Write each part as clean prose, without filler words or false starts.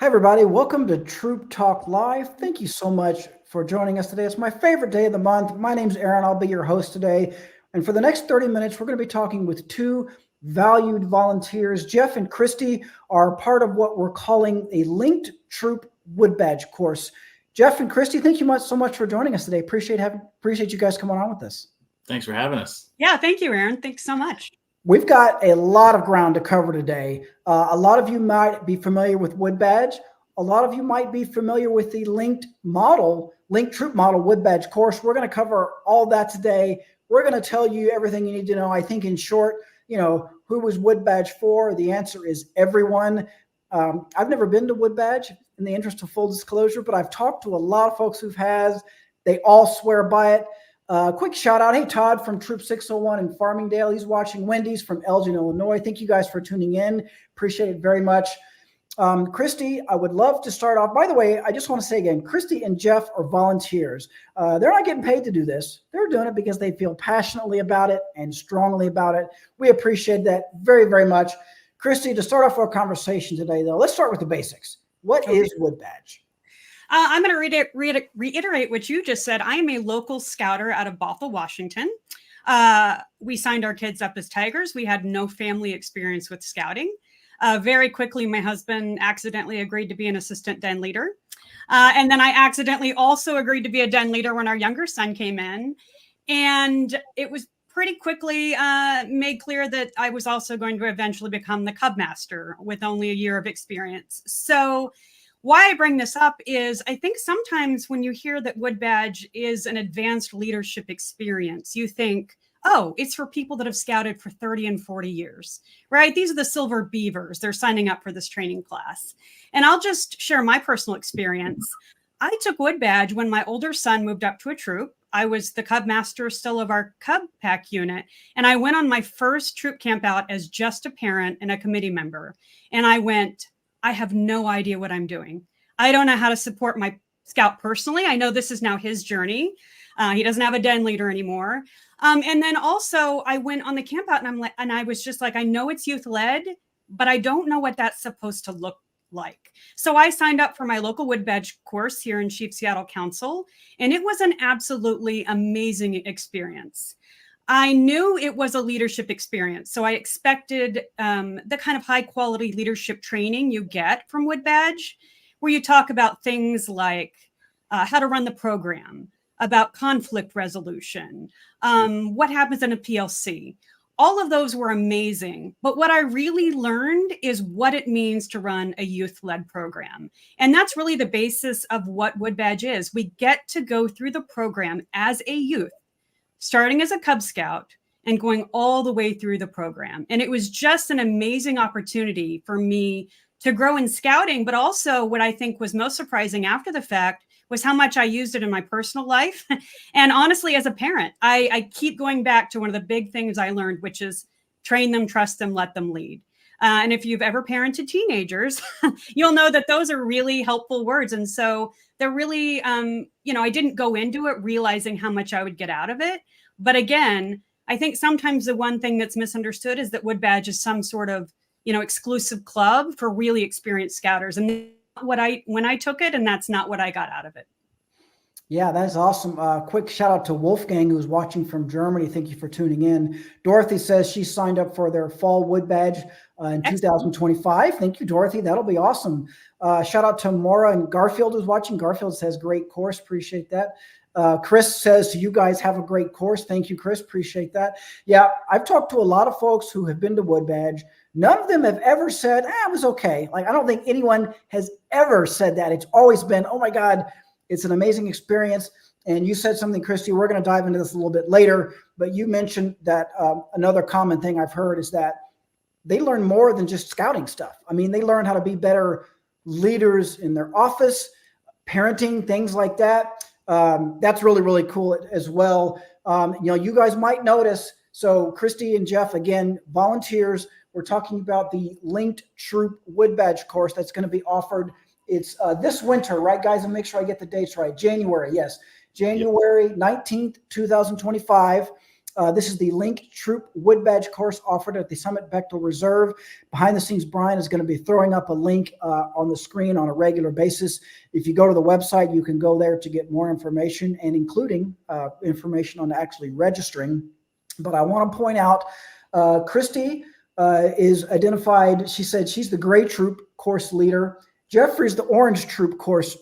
Hi, everybody. Welcome to Troop Talk Live. Thank you so much for joining us today. It's my favorite day of the month. My name's Aaron. I'll be your host today. And for the next 30 minutes, we're going to be talking with two valued volunteers. Jeff and Christy are part of what we're calling a Linked Troop Wood Badge course. Jeff and Christy, thank you so much for joining us today. Appreciate you guys coming on with us. Thanks for having us. Yeah, thank you, Aaron. Thanks so much. We've got a lot of ground to cover today. A lot of you might be familiar with Wood Badge. A lot of you might be familiar with the Linked Troop Model Wood Badge course. We're going to cover all that today. We're going to tell you everything you need to know. I think in short, who was Wood Badge for? The answer is everyone. I've never been to Wood Badge in the interest of full disclosure, but I've talked to a lot of folks who have. They all swear by it. Quick shout out. Hey, Todd from Troop 601 in Farmingdale. He's watching. Wendy's from Elgin, Illinois. Thank you guys for tuning in. Appreciate it very much. Christy, I would love to start off. By the way, I just want to say again, Christy and Jeff are volunteers. They're not getting paid to do this. They're doing it because they feel passionately about it and strongly about it. We appreciate that very, very much. Christy, to start off our conversation today, though, let's start with the basics. What is Wood Badge? I'm going to reiterate what you just said. I am a local scouter out of Bothell, Washington. We signed our kids up as Tigers. We had no family experience with scouting. Very quickly, my husband accidentally agreed to be an assistant den leader. And then I accidentally also agreed to be a den leader when our younger son came in. And it was pretty quickly made clear that I was also going to eventually become the Cub Master with only a year of experience. So why I bring this up is I think sometimes when you hear that Wood Badge is an advanced leadership experience, you think, oh, it's for people that have scouted for 30 and 40 years, right? These are the silver beavers. They're signing up for this training class. And I'll just share my personal experience. I took Wood Badge when my older son moved up to a troop. I was the Cub Master still of our Cub Pack unit. And I went on my first troop camp out as just a parent and a committee member. And I went, I have no idea what I'm doing. I don't know how to support my scout personally. I know this is now his journey. He doesn't have a den leader anymore. And then also I went on the camp out and I was just like, I know it's youth led, but I don't know what that's supposed to look like. So I signed up for my local Wood Badge course here in Chief Seattle Council, and it was an absolutely amazing experience. I knew it was a leadership experience. So I expected the kind of high quality leadership training you get from Wood Badge, where you talk about things like how to run the program, about conflict resolution, what happens in a PLC. All of those were amazing. But what I really learned is what it means to run a youth-led program. And that's really the basis of what Wood Badge is. We get to go through the program as a youth, starting as a Cub Scout and going all the way through the program. And it was just an amazing opportunity for me to grow in scouting, but also what I think was most surprising after the fact was how much I used it in my personal life. And honestly, as a parent, I keep going back to one of the big things I learned, which is train them, trust them, let them lead. And if you've ever parented teenagers, you'll know that those are really helpful words. And so they're really, I didn't go into it realizing how much I would get out of it. But again, I think sometimes the one thing that's misunderstood is that Wood Badge is some sort of, exclusive club for really experienced scouters. And when I took it, and that's not what I got out of it. Yeah, that's awesome. Quick shout out to Wolfgang, who's watching from Germany. Thank you for tuning in. Dorothy says she signed up for their fall Wood Badge in 2025. Thank you, Dorothy. That'll be awesome. Shout out to Maura and Garfield, who's watching. Garfield says, great course. Appreciate that. Chris says, you guys have a great course. Thank you, Chris. Appreciate that. Yeah, I've talked to a lot of folks who have been to Wood Badge. None of them have ever said, it was okay. Like, I don't think anyone has ever said that. It's always been, oh my God, it's an amazing experience. And you said something, Christy, we're going to dive into this a little bit later, but you mentioned that another common thing I've heard is that they learn more than just scouting stuff. I mean, they learn how to be better leaders in their office, parenting, things like that. That's really, really cool as well. You guys might notice, so Christy and Jeff, again, volunteers, we're talking about the Linked Troop Wood Badge course that's going to be offered. It's this winter, right, guys? And make sure I get the dates right. January, yes. January 19th, 2025. This is the Linked Troop Wood Badge course offered at the Summit Bechtel Reserve. Behind the scenes, Brian is going to be throwing up a link on the screen on a regular basis. If you go to the website, you can go there to get more information, and including information on actually registering. But I want to point out, Christy is identified. She said she's the Gray Troop course leader. Jeffrey's the Orange Troop course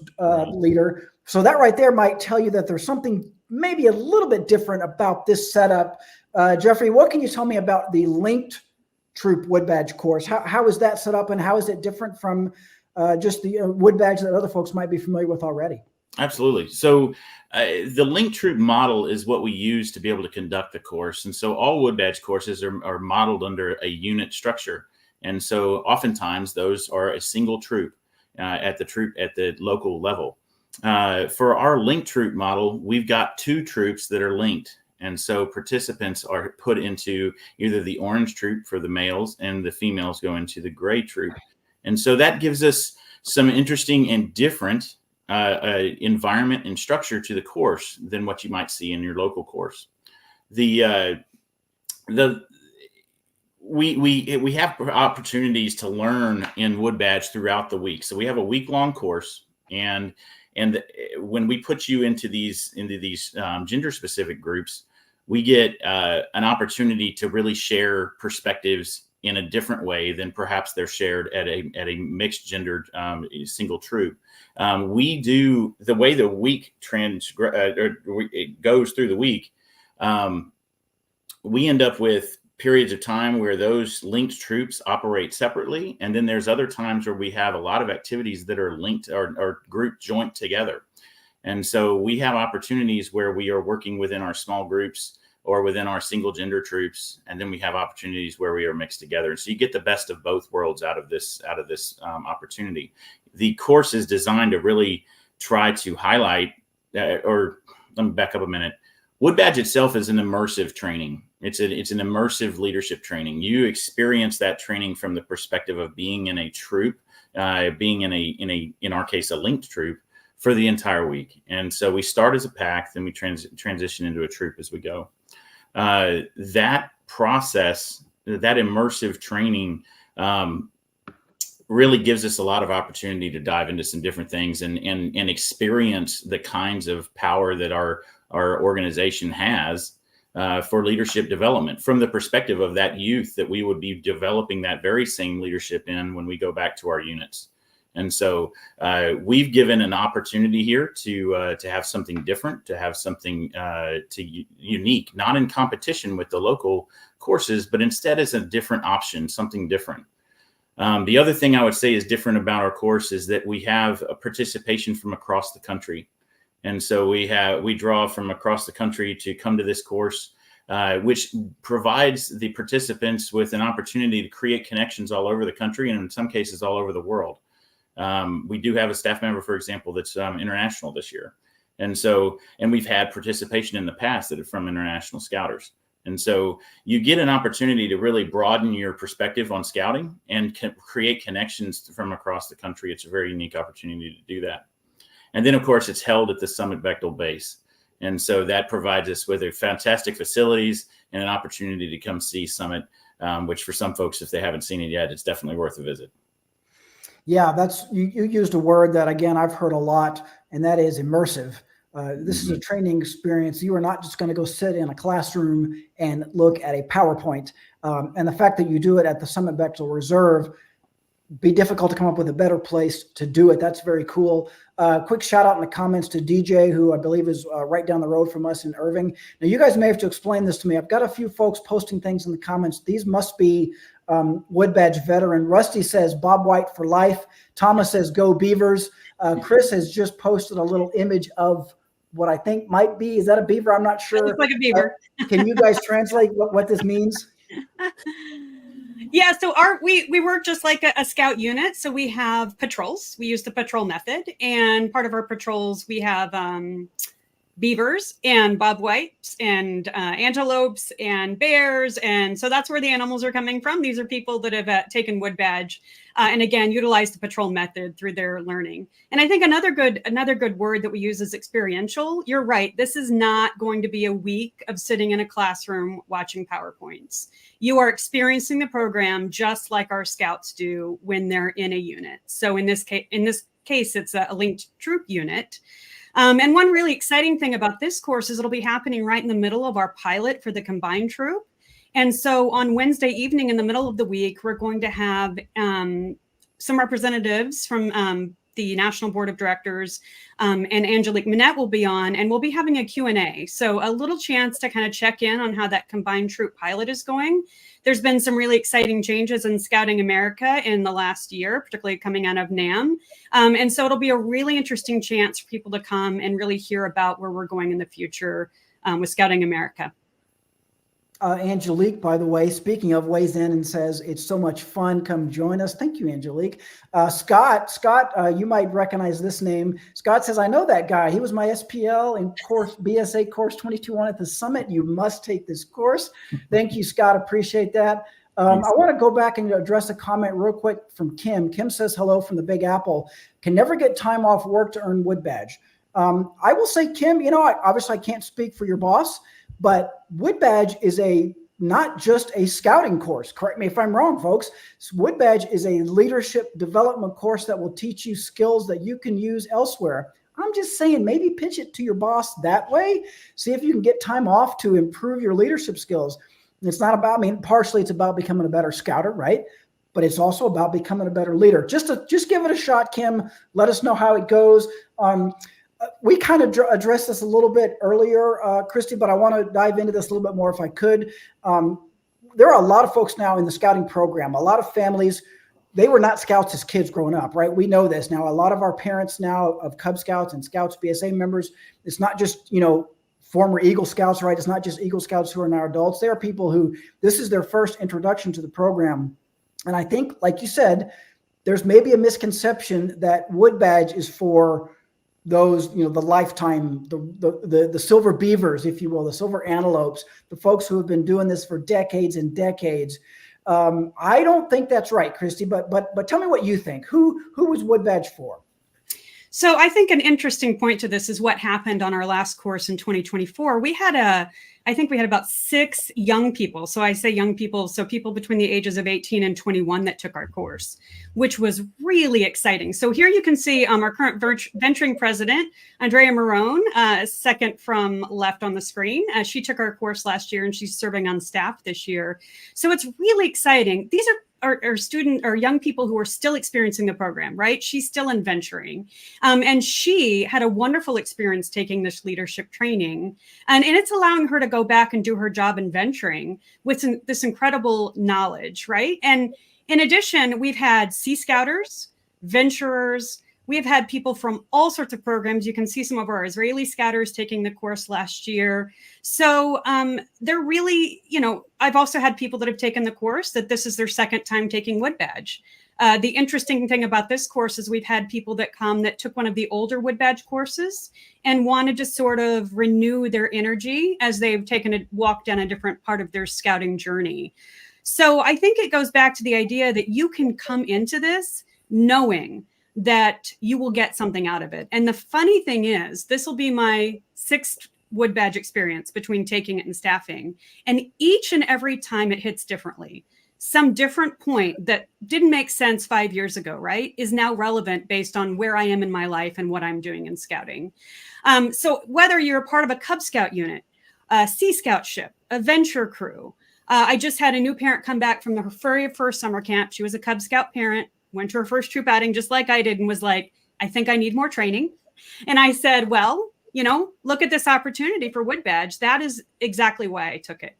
leader. So that right there might tell you that there's something maybe a little bit different about this setup. Jeffrey, what can you tell me about the Linked Troop Wood Badge course? How is that set up, and how is it different from just the wood badge that other folks might be familiar with already? Absolutely. So the Linked Troop model is what we use to be able to conduct the course. And so all wood badge courses are modeled under a unit structure. And so oftentimes those are a single troop at the local level. For our Linked Troop model, we've got 2 troops that are linked. And so participants are put into either the Orange Troop for the males, and the females go into the Gray Troop. And so that gives us some interesting and different environment and structure to the course than what you might see in your local course. We have opportunities to learn in wood badge throughout the week. So we have a week-long course, and when we put you into these gender-specific groups, we get an opportunity to really share perspectives in a different way than perhaps they're shared at a mixed gendered single troop. We do the way the week it goes through the week. We end up with periods of time where those linked troops operate separately, and then there's other times where we have a lot of activities that are linked or group joint together. And so we have opportunities where we are working within our small groups or within our single gender troops, and then we have opportunities where we are mixed together. And so you get the best of both worlds out of this opportunity. The course is designed to really try to highlight, or let me back up a minute. Wood badge itself is an immersive training. It's an immersive leadership training. You experience that training from the perspective of being in a troop, being in our case, a linked troop for the entire week. And so we start as a pack, then we transition into a troop as we go. That process, that immersive training, really gives us a lot of opportunity to dive into some different things and experience the kinds of power that our organization has for leadership development from the perspective of that youth that we would be developing that very same leadership in when we go back to our units. And so we've given an opportunity here to have something different, to have something unique, not in competition with the local courses, but instead as a different option, something different. The other thing I would say is different about our course is that we have a participation from across the country. And so we draw from across the country to come to this course, which provides the participants with an opportunity to create connections all over the country and in some cases all over the world. We do have a staff member, for example, that's international this year. And we've had participation in the past that are from international scouters. And so you get an opportunity to really broaden your perspective on scouting and create connections from across the country. It's a very unique opportunity to do that. And then, of course, it's held at the Summit Bechtel base. And so that provides us with fantastic facilities and an opportunity to come see Summit, which for some folks, if they haven't seen it yet, it's definitely worth a visit. Yeah, you used a word that, again, I've heard a lot, and that is immersive. This is a training experience. You are not just going to go sit in a classroom and look at a PowerPoint. And the fact that you do it at the Summit Bechtel Reserve, be difficult to come up with a better place to do it. That's very cool. Quick shout out in the comments to DJ, who I believe is right down the road from us in Irving. Now, you guys may have to explain this to me. I've got a few folks posting things in the comments. These must be wood badge veteran. Rusty says Bob White for life. Thomas says go Beavers. Chris has just posted a little image of what I think might be. Is that a beaver? I'm not sure. It looks like a beaver. Can you guys translate what this means? Yeah, so we work just like a scout unit. So we have patrols. We use the patrol method, and part of our patrols we have beavers and bobwhites and antelopes and bears. And so that's where the animals are coming from. These are people that have taken wood badge and again, utilize the patrol method through their learning. And I think another good word that we use is experiential. You're right. This is not going to be a week of sitting in a classroom watching PowerPoints. You are experiencing the program just like our scouts do when they're in a unit. So in this case, it's a linked troop unit. And one really exciting thing about this course is it'll be happening right in the middle of our pilot for the combined troop. And so on Wednesday evening in the middle of the week, we're going to have some representatives from the National Board of Directors and Angelique Minette will be on, and we'll be having a Q&A. So a little chance to kind of check in on how that combined troop pilot is going. There's been some really exciting changes in Scouting America in the last year, particularly coming out of NAM. And so it'll be a really interesting chance for people to come and really hear about where we're going in the future with Scouting America. Angelique, by the way, speaking of, weighs in and says, it's so much fun. Come join us. Thank you, Angelique. Scott, you might recognize this name. Scott says, I know that guy. He was my SPL in course BSA course 22-1 at the Summit. You must take this course. Thank you, Scott. Appreciate that. I want to go back and address a comment real quick from Kim. Kim says, hello from the Big Apple. Can never get time off work to earn wood badge. I will say, Kim, obviously I can't speak for your boss, but Wood Badge is not just a scouting course. Correct me if I'm wrong, folks. Wood Badge is a leadership development course that will teach you skills that you can use elsewhere. I'm just saying, maybe pitch it to your boss that way. See if you can get time off to improve your leadership skills. And it's not about, partially it's about becoming a better scouter, right? But it's also about becoming a better leader. Just give it a shot, Kim. Let us know how it goes. We kind of addressed this a little bit earlier, Christy, but I want to dive into this a little bit more if I could. There are a lot of folks now in the scouting program, a lot of families, they were not scouts as kids growing up, right? We know this now. A lot of our parents now of Cub Scouts and Scouts BSA members, it's not just, former Eagle Scouts, right? It's not just Eagle Scouts who are now adults. There are people who this is their first introduction to the program. And I think, like you said, there's maybe a misconception that Wood Badge is for those, the lifetime, the silver beavers, if you will, the silver antelopes, the folks who have been doing this for decades and decades. I don't think that's right, Christy, but tell me what you think. Who was Wood Badge for? So I think an interesting point to this is what happened on our last course in 2024. I think we had about 6 young people. So I say young people, so people between the ages of 18 and 21 that took our course, which was really exciting. So here you can see our current venturing president, Andrea Marone, second from left on the screen. She took our course last year and she's serving on staff this year. So it's really exciting. These are student or young people who are still experiencing the program, right? She's still in venturing. And she had a wonderful experience taking this leadership training. And it's allowing her to go back and do her job in venturing with this incredible knowledge, right? And in addition, we've had Sea Scouters, venturers. We have had people from all sorts of programs. You can see some of our Israeli scouters taking the course last year. So they're really, I've also had people that have taken the course that this is their second time taking Wood Badge. The interesting thing about this course is we've had people that come that took one of the older Wood Badge courses and wanted to sort of renew their energy as they've taken a walk down a different part of their scouting journey. So I think it goes back to the idea that you can come into this knowing that you will get something out of it. And the funny thing is, this will be my 6th Wood Badge experience between taking it and staffing. And each and every time it hits differently. Some different point that didn't make sense 5 years ago, right, is now relevant based on where I am in my life and what I'm doing in scouting. So whether you're a part of a Cub Scout unit, a Sea Scout ship, a venture crew, I just had a new parent come back from the very first summer camp. She was a Cub Scout parent, went to her first troop outing just like I did and was like, I think I need more training. And I said, well, look at this opportunity for Wood Badge. That is exactly why I took it.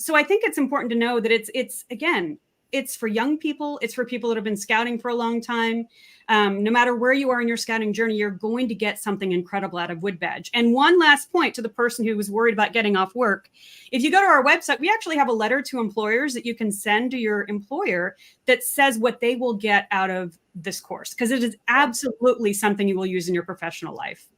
So I think it's important to know that it's for young people. It's for people that have been scouting for a long time. No matter where you are in your scouting journey, you're going to get something incredible out of Wood Badge. And one last point to the person who was worried about getting off work. If you go to our website, we actually have a letter to employers that you can send to your employer that says what they will get out of this course, because it is absolutely something you will use in your professional life.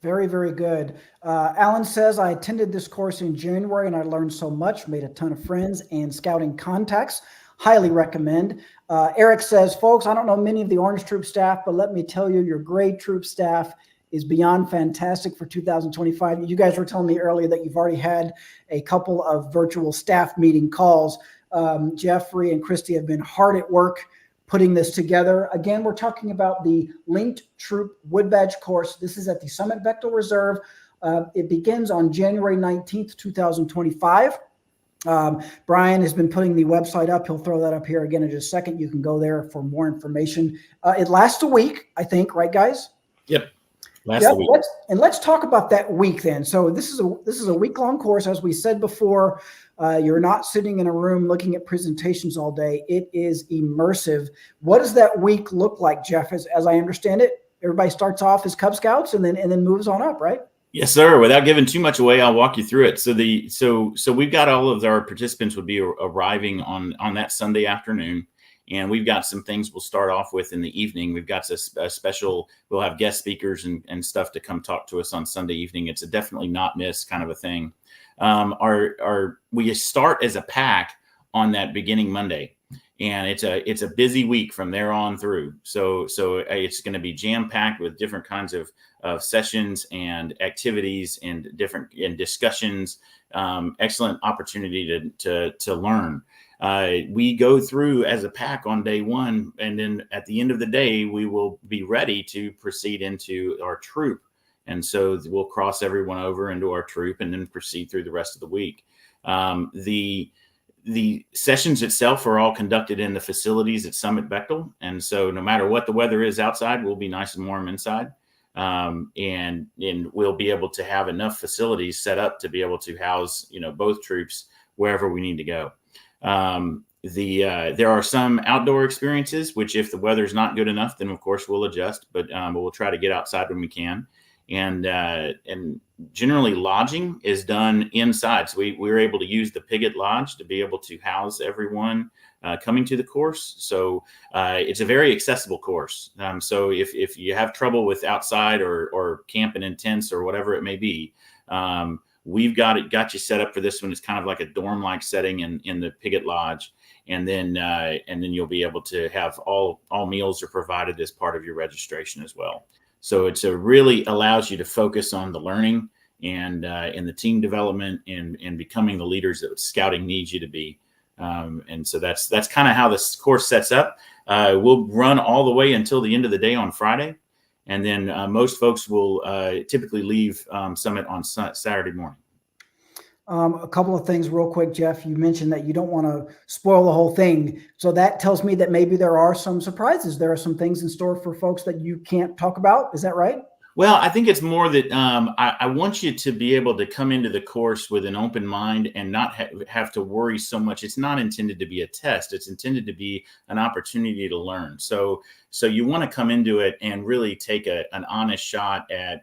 Very, very good. Alan says, I attended this course in January and I learned so much, made a ton of friends and scouting contacts. Highly recommend. Eric says, folks, I don't know many of the Orange Troop staff, but let me tell you, your grade troop staff is beyond fantastic for 2025. You guys were telling me earlier that you've already had a couple of virtual staff meeting calls. Jeffrey and Christy have been hard at work putting this together. Again, we're talking about the Linked Troop Wood Badge course. This is at the Summit Bechtel Reserve. It begins on January 19th, 2025. Brian has been putting the website up. He'll throw that up here again in just a second. You can go there for more information. It lasts a week, I think, right, guys? Yep. Last week. Let's talk about that week then. So this is a week-long course. As we said before, you're not sitting in a room looking at presentations all day. It is immersive. What does that week look like, Jeff? As I understand it, everybody starts off as Cub Scouts and then moves on up, right? Yes, sir. Without giving too much away, I'll walk you through it. So we've got all of our participants would be arriving on that Sunday afternoon. And we've got some things we'll start off with in the evening. We've got a special, we'll have guest speakers and stuff to come talk to us on Sunday evening. It's a definitely not miss kind of a thing. We start as a pack on that beginning Monday, and it's a busy week from there on through. So it's going to be jam packed with different kinds of sessions and activities and discussions. Excellent opportunity to learn. We go through as a pack on day one, and then at the end of the day, we will be ready to proceed into our troop. And so we'll cross everyone over into our troop and then proceed through the rest of the week. The sessions itself are all conducted in the facilities at Summit Bechtel. And so no matter what the weather is outside, we'll be nice and warm inside. And we'll be able to have enough facilities set up to be able to house, both troops wherever we need to go. There are some outdoor experiences, which if the weather's not good enough, then of course we'll adjust, but we'll try to get outside when we can. And generally lodging is done inside. So we're able to use the Piggott Lodge to be able to house everyone coming to the course. So it's a very accessible course. So if you have trouble with outside or camping in tents or whatever it may be, we've got you set up for this one. It's kind of like a dorm-like setting in the Piggott Lodge. And then you'll be able to have all meals are provided as part of your registration as well. So it's really allows you to focus on the learning and the team development and becoming the leaders that scouting needs you to be. And so that's kind of how this course sets up. We'll run all the way until the end of the day on Friday. And then most folks will typically leave Summit on Saturday morning. A couple of things real quick, Jeff. You mentioned that you don't want to spoil the whole thing. So that tells me that maybe there are some surprises. There are some things in store for folks that you can't talk about. Is that right? Well, I think it's more that I want you to be able to come into the course with an open mind and not have to worry so much. It's not intended to be a test. It's intended to be an opportunity to learn. So you want to come into it and really take an honest shot at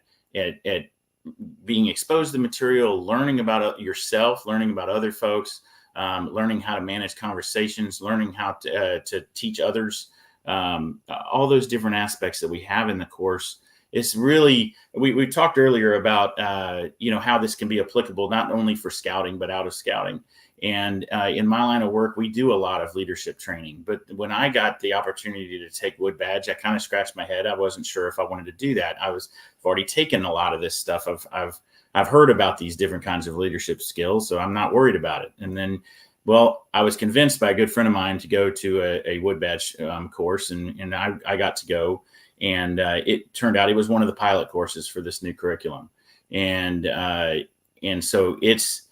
being exposed to the material, learning about yourself, learning about other folks, learning how to manage conversations, learning how to teach others, all those different aspects that we have in the course. It's really, we talked earlier about, how this can be applicable, not only for scouting, but out of scouting. And in my line of work, we do a lot of leadership training. But when I got the opportunity to take Wood Badge, I kind of scratched my head. I wasn't sure if I wanted to do that. I've already taken a lot of this stuff. I've heard about these different kinds of leadership skills, so I'm not worried about it. And then, I was convinced by a good friend of mine to go to a Wood Badge course, and I got to go. And it turned out it was one of the pilot courses for this new curriculum. And so it's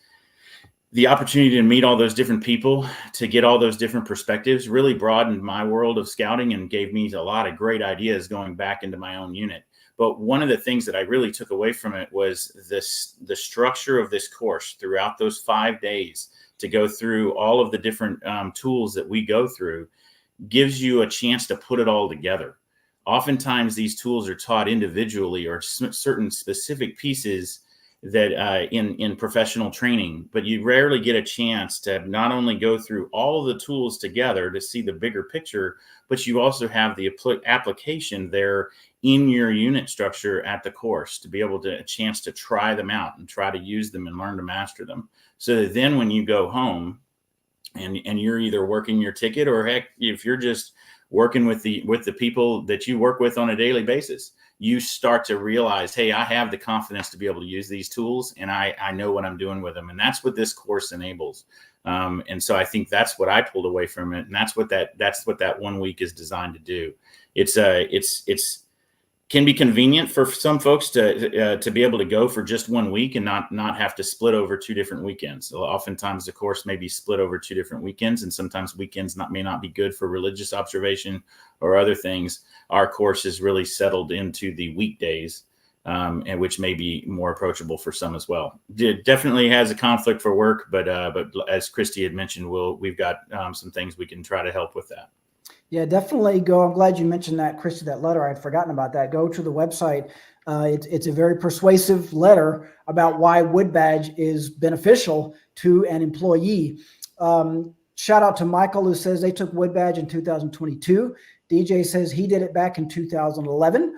the opportunity to meet all those different people, to get all those different perspectives, really broadened my world of scouting and gave me a lot of great ideas going back into my own unit. But one of the things that I really took away from it was the structure of this course throughout those 5 days to go through all of the different tools that we go through gives you a chance to put it all together. Oftentimes these tools are taught individually, or certain specific pieces that in professional training, but you rarely get a chance to not only go through all the tools together to see the bigger picture, but you also have the application there in your unit structure at the course to be able to a chance to try them out and try to use them and learn to master them. So that then when you go home and you're either working your ticket, or heck, if you're just working with the people that you work with on a daily basis, you start to realize, hey, I have the confidence to be able to use these tools, and I know what I'm doing with them. And that's what this course enables. And so I think that's what I pulled away from it. And that's what that 1 week is designed to do. It's can be convenient for some folks to be able to go for just 1 week and not have to split over 2 different weekends. So oftentimes the course may be split over 2 different weekends, and sometimes weekends may not be good for religious observation or other things. Our course is really settled into the weekdays, and which may be more approachable for some as well. It definitely has a conflict for work, but as Christy had mentioned, we've got some things we can try to help with that. Yeah, definitely go. I'm glad you mentioned that, Christy, that letter. I'd forgotten about that. Go to the website. It's a very persuasive letter about why Wood Badge is beneficial to an employee. Shout out to Michael, who says they took Wood Badge in 2022. DJ says he did it back in 2011.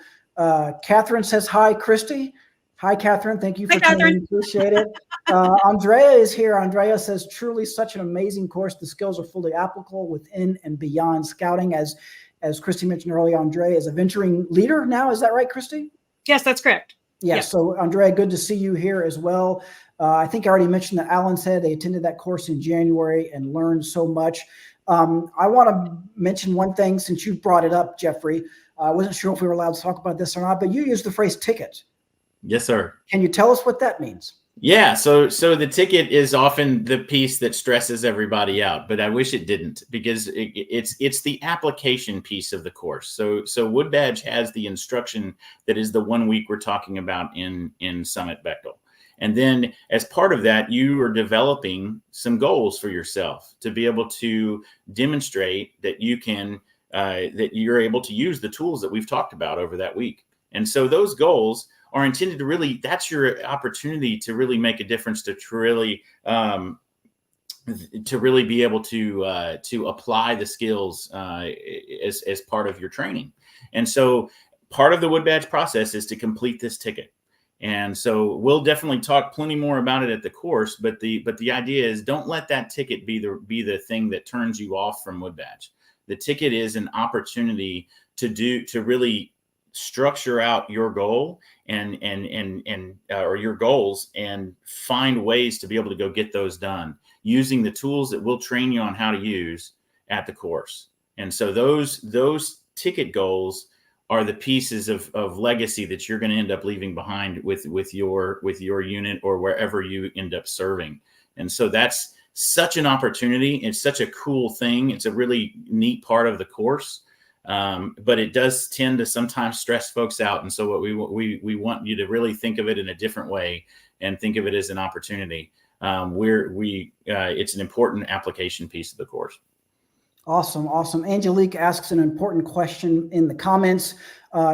Catherine says, hi, Christy. Hi, Catherine. Thank you for coming. Appreciate it. Andrea is here. Andrea says, truly such an amazing course. The skills are fully applicable within and beyond scouting. As Christy mentioned earlier, Andrea is a venturing leader now. Is that right, Christy? Yes, that's correct. Yeah. Yes. So Andrea, good to see you here as well. I think I already mentioned that Alan said they attended that course in January and learned so much. I want to mention one thing since you brought it up, Jeffrey. I wasn't sure if we were allowed to talk about this or not, but you used the phrase ticket. Yes, sir. Can you tell us what that means? Yeah, so the ticket is often the piece that stresses everybody out, but I wish it didn't, because it's the application piece of the course. So Wood Badge has the instruction that is the 1 week we're talking about in Summit Bechtel. And then as part of that, you are developing some goals for yourself to be able to demonstrate that you can that you're able to use the tools that we've talked about over that week. And so those goals are intended to really, that's your opportunity to really make a difference, to really be able to apply the skills as part of your training. And so part of the Wood Badge process is to complete this ticket. And so we'll definitely talk plenty more about it at the course, but the idea is, don't let that ticket be the thing that turns you off from Wood Badge. The ticket is an opportunity to really structure out your goal or your goals, and find ways to be able to go get those done using the tools that we'll train you on how to use at the course. And so those ticket goals are the pieces of legacy that you're going to end up leaving behind with your unit or wherever you end up serving. And so that's such an opportunity. It's such a cool thing. It's a really neat part of the course. But it does tend to sometimes stress folks out. And so what we want you to really think of it in a different way and think of it as an opportunity. It's an important application piece of the course. Awesome. Awesome. Angelique asks an important question in the comments.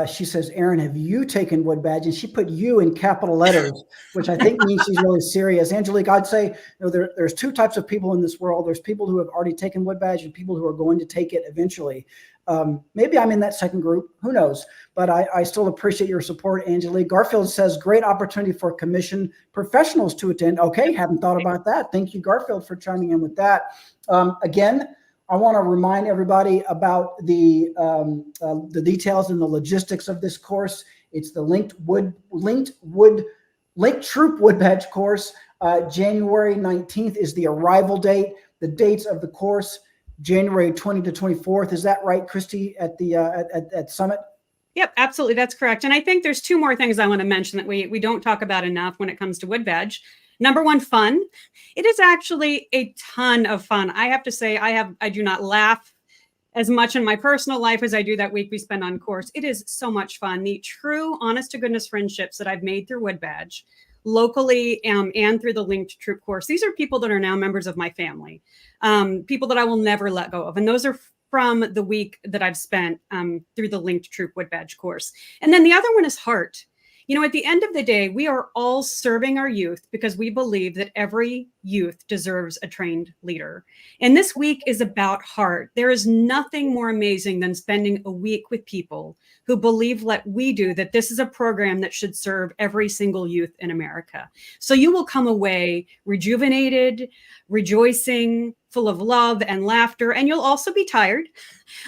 She says, Aaron, have you taken Wood Badge? And she put you in capital letters, which I think means she's really serious. Angelique, I'd say, there's 2 types of people in this world. There's people who have already taken Wood Badge and people who are going to take it eventually. Maybe I'm in that second group. Who knows? But I still appreciate your support, Angelique. Garfield says, great opportunity for commissioned professionals to attend. Okay, haven't thought about that. Thank you, Garfield, for chiming in with that. Again, I want to remind everybody about the details and the logistics of this course. It's the linked Troop Wood Badge course. January 19th is the arrival date. The dates of the course, January 20 to 24th. Is that right, Christy, at the at Summit? Yep, absolutely. That's correct. And I think there's 2 more things I want to mention that we don't talk about enough when it comes to Wood Badge. Number 1, fun. It is actually a ton of fun. I have to say, I do not laugh as much in my personal life as I do that week we spend on course. It is so much fun. The true, honest to goodness friendships that I've made through Wood Badge, locally and through the Linked Troop course. These are people that are now members of my family, people that I will never let go of. And those are from the week that I've spent through the Linked Troop Wood Badge course. And then the other one is heart. You know, at the end of the day, we are all serving our youth because we believe that every youth deserves a trained leader. And this week is about heart. There is nothing more amazing than spending a week with people who believe, like we do, that this is a program that should serve every single youth in America. So you will come away rejuvenated, rejoicing, full of love and laughter, and you'll also be tired.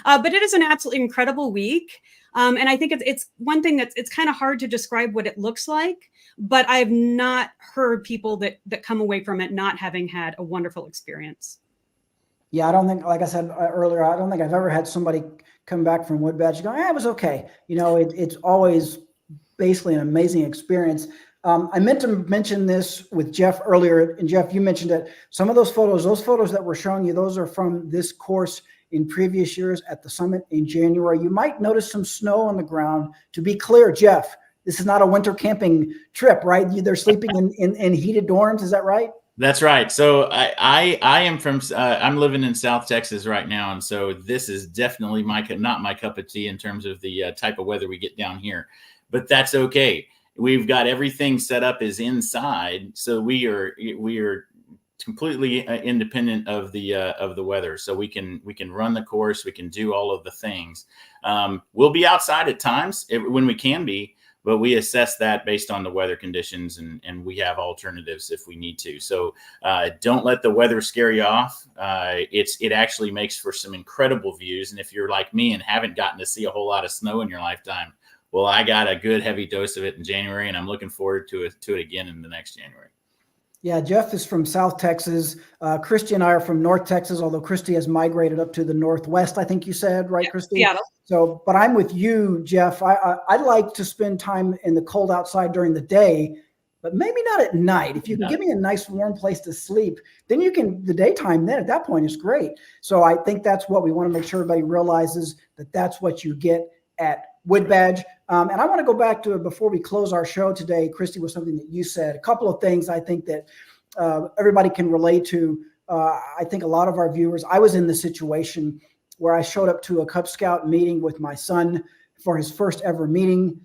But it is an absolutely incredible week. And I think it's one thing it's kind of hard to describe what it looks like, but I've not heard people that come away from it not having had a wonderful experience. Yeah, I don't think, like I said earlier, I don't think I've ever had somebody come back from Wood Badge going, it was okay. You know, it's always basically an amazing experience. I meant to mention this with Jeff earlier, and Jeff, you mentioned it. Some of those photos that we're showing you, those are from this course in previous years at the summit in January. You might notice some snow on the ground. To be clear, Jeff, this is not a winter camping trip, right? They're sleeping in heated dorms. Is that right? That's right. So I am from, I'm living in South Texas right now. And so this is definitely not my cup of tea in terms of the type of weather we get down here, but that's okay. We've got everything set up as inside. So we are completely independent of the weather. So we can run the course. We can do all of the things. We'll be outside at times when we can be, but we assess that based on the weather conditions, and we have alternatives if we need to. So don't let the weather scare you off. It actually makes for some incredible views. And if you're like me and haven't gotten to see a whole lot of snow in your lifetime, well, I got a good heavy dose of it in January, and I'm looking forward to it again in the next January. Yeah, Jeff is from South Texas. Christy and I are from North Texas, although Christy has migrated up to the Northwest, I think you said, right, Christy? Seattle. So, but I'm with you, Jeff. I'd like to spend time in the cold outside during the day, but maybe not at night. If you can give me a nice warm place to sleep, then the daytime then at that point is great. So I think that's what we want to make sure everybody realizes, that that's what you get at Wood Badge. And I want to go back to, before we close our show today, Christy, was something that you said, a couple of things I think that everybody can relate to. I think a lot of our viewers, I was in the situation where I showed up to a Cub Scout meeting with my son for his first ever meeting.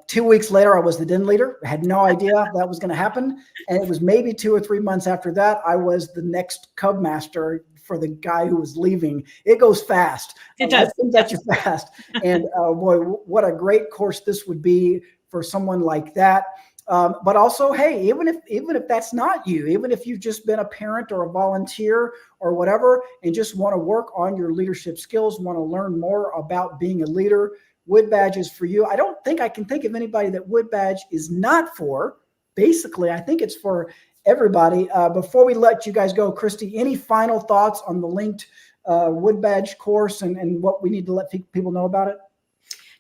2 weeks later, I was the den leader. I had no idea that was going to happen. And it was maybe 2 or 3 months after that, I was the next Cub master for the guy who was leaving. It goes fast. It does. I think that you're fast. And boy, what a great course this would be for someone like that. But also, hey, even if that's not you, even if you've just been a parent or a volunteer or whatever, and just want to work on your leadership skills, want to learn more about being a leader, Wood Badge is for you. I don't think I can think of anybody that Wood Badge is not for. Basically, I think it's for everybody. Before we let you guys go, Christy, any final thoughts on the linked Wood Badge course and what we need to let people know about it?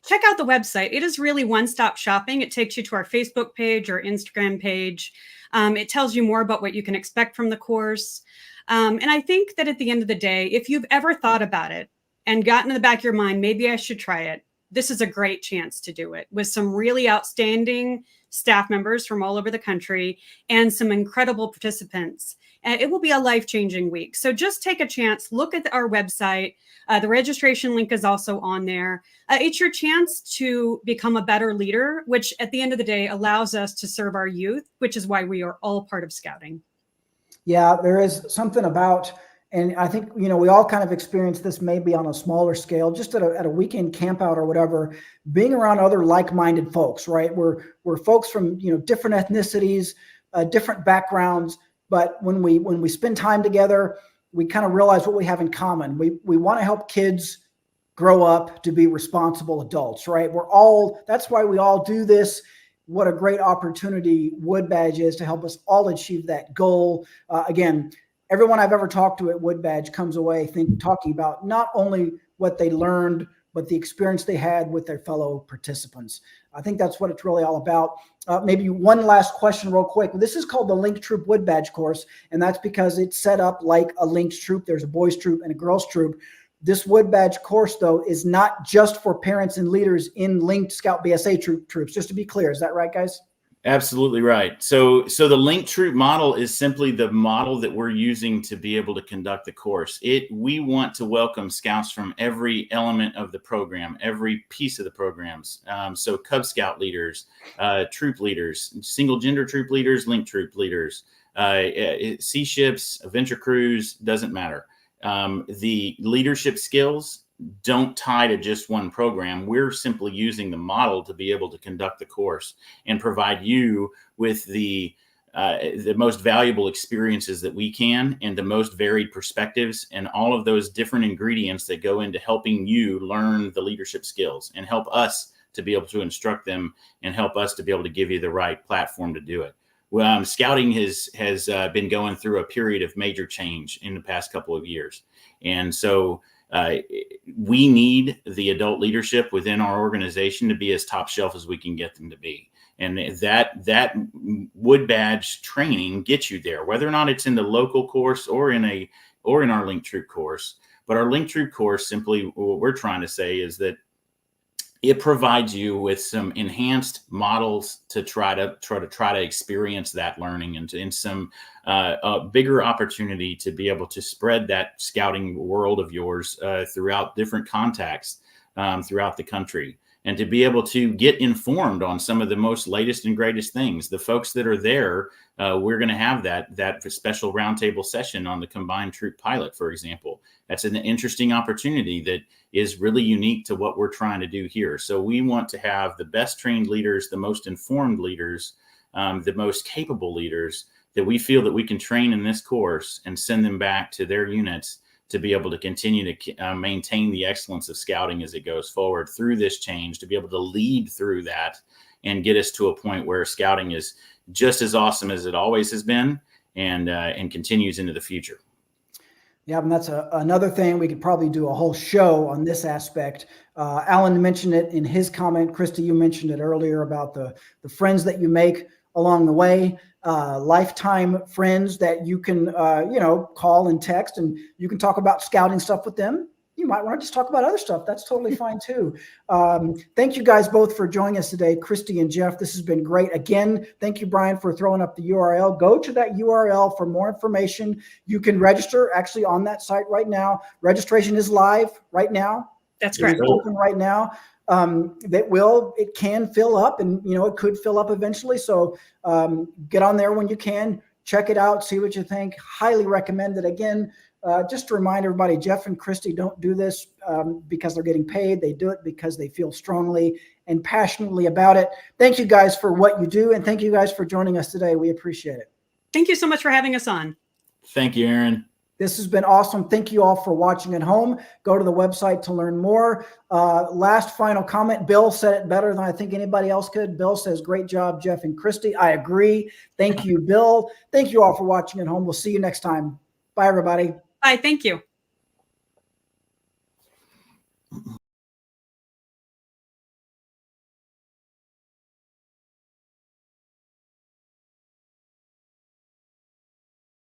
Check out the website. It is really one-stop shopping. It takes you to our Facebook page or Instagram page. It tells you more about what you can expect from the course. And I think that at the end of the day, if you've ever thought about it and gotten in the back of your mind, maybe I should try it, this is a great chance to do it with some really outstanding staff members from all over the country and some incredible participants. And it will be a life-changing week. So just take a chance, look at our website. The registration link is also on there. It's your chance to become a better leader, which at the end of the day allows us to serve our youth, which is why we are all part of Scouting. Yeah, there is something about, and I think, we all kind of experience this maybe on a smaller scale, just at a weekend camp out or whatever, being around other like-minded folks, right? We're folks from, different ethnicities, different backgrounds. But when we spend time together, we kind of realize what we have in common. We want to help kids grow up to be responsible adults, right? That's why we all do this. What a great opportunity Wood Badge is to help us all achieve that goal. Again, everyone I've ever talked to at Wood Badge comes away talking about not only what they learned, but the experience they had with their fellow participants. I think that's what it's really all about. Maybe one last question real quick. This is called the Linked Troop Wood Badge course, and that's because it's set up like a linked troop. There's a boys troop and a girls troop. This Wood Badge course, though, is not just for parents and leaders in linked Scout BSA troops, just to be clear. Is that right, guys? Absolutely right. So the linked troop model is simply the model that we're using to be able to conduct the course. We want to welcome scouts from every element of the program, every piece of the programs. So Cub Scout leaders, troop leaders, single gender troop leaders, linked troop leaders, sea ships, adventure crews, doesn't matter. The leadership skills don't tie to just one program. We're simply using the model to be able to conduct the course and provide you with the most valuable experiences that we can, and the most varied perspectives, and all of those different ingredients that go into helping you learn the leadership skills and help us to be able to instruct them and help us to be able to give you the right platform to do it. Well, scouting has been going through a period of major change in the past couple of years. And so we need the adult leadership within our organization to be as top shelf as we can get them to be. And that wood badge training gets you there, whether or not it's in the local course or in our linked troop course. But our linked troop course, simply what we're trying to say is that it provides you with some enhanced models to try to experience that learning, and in some bigger opportunity to be able to spread that scouting world of yours throughout different contexts throughout the country, and to be able to get informed on some of the most latest and greatest things. The folks that are there, we're going to have that special roundtable session on the combined troop pilot, for example. That's an interesting opportunity that is really unique to what we're trying to do here. So we want to have the best trained leaders, the most informed leaders, the most capable leaders that we feel that we can train in this course and send them back to their units to be able to continue to maintain the excellence of scouting as it goes forward through this change, to be able to lead through that and get us to a point where scouting is just as awesome as it always has been, and continues into the future. Yeah, and that's another thing. We could probably do a whole show on this aspect. Alan mentioned it in his comment. Christy, you mentioned it earlier about the friends that you make along the way, lifetime friends that you can, call and text, and you can talk about scouting stuff with them. You might want to just talk about other stuff. That's totally fine too. Thank you guys both for joining us today, Christy and Jeff. This has been great. Again, thank you, Brian, for throwing up the URL. Go to that URL for more information. You can register actually on that site right now. Registration is live right now. That's correct. It's open right now. It can fill up, and it could fill up eventually. So get on there when you can, check it out, see what you think. Highly recommend it. Again, just to remind everybody, Jeff and Christy don't do this because they're getting paid. They do it because they feel strongly and passionately about it. Thank you guys for what you do, and thank you guys for joining us today. We appreciate it. Thank you so much for having us on. Thank you, Aaron. This has been awesome. Thank you all for watching at home. Go to the website to learn more. Last final comment. Bill said it better than I think anybody else could. Bill says, great job, Jeff and Christy. I agree. Thank you, Bill. Thank you all for watching at home. We'll see you next time. Bye, everybody. Bye. Thank you.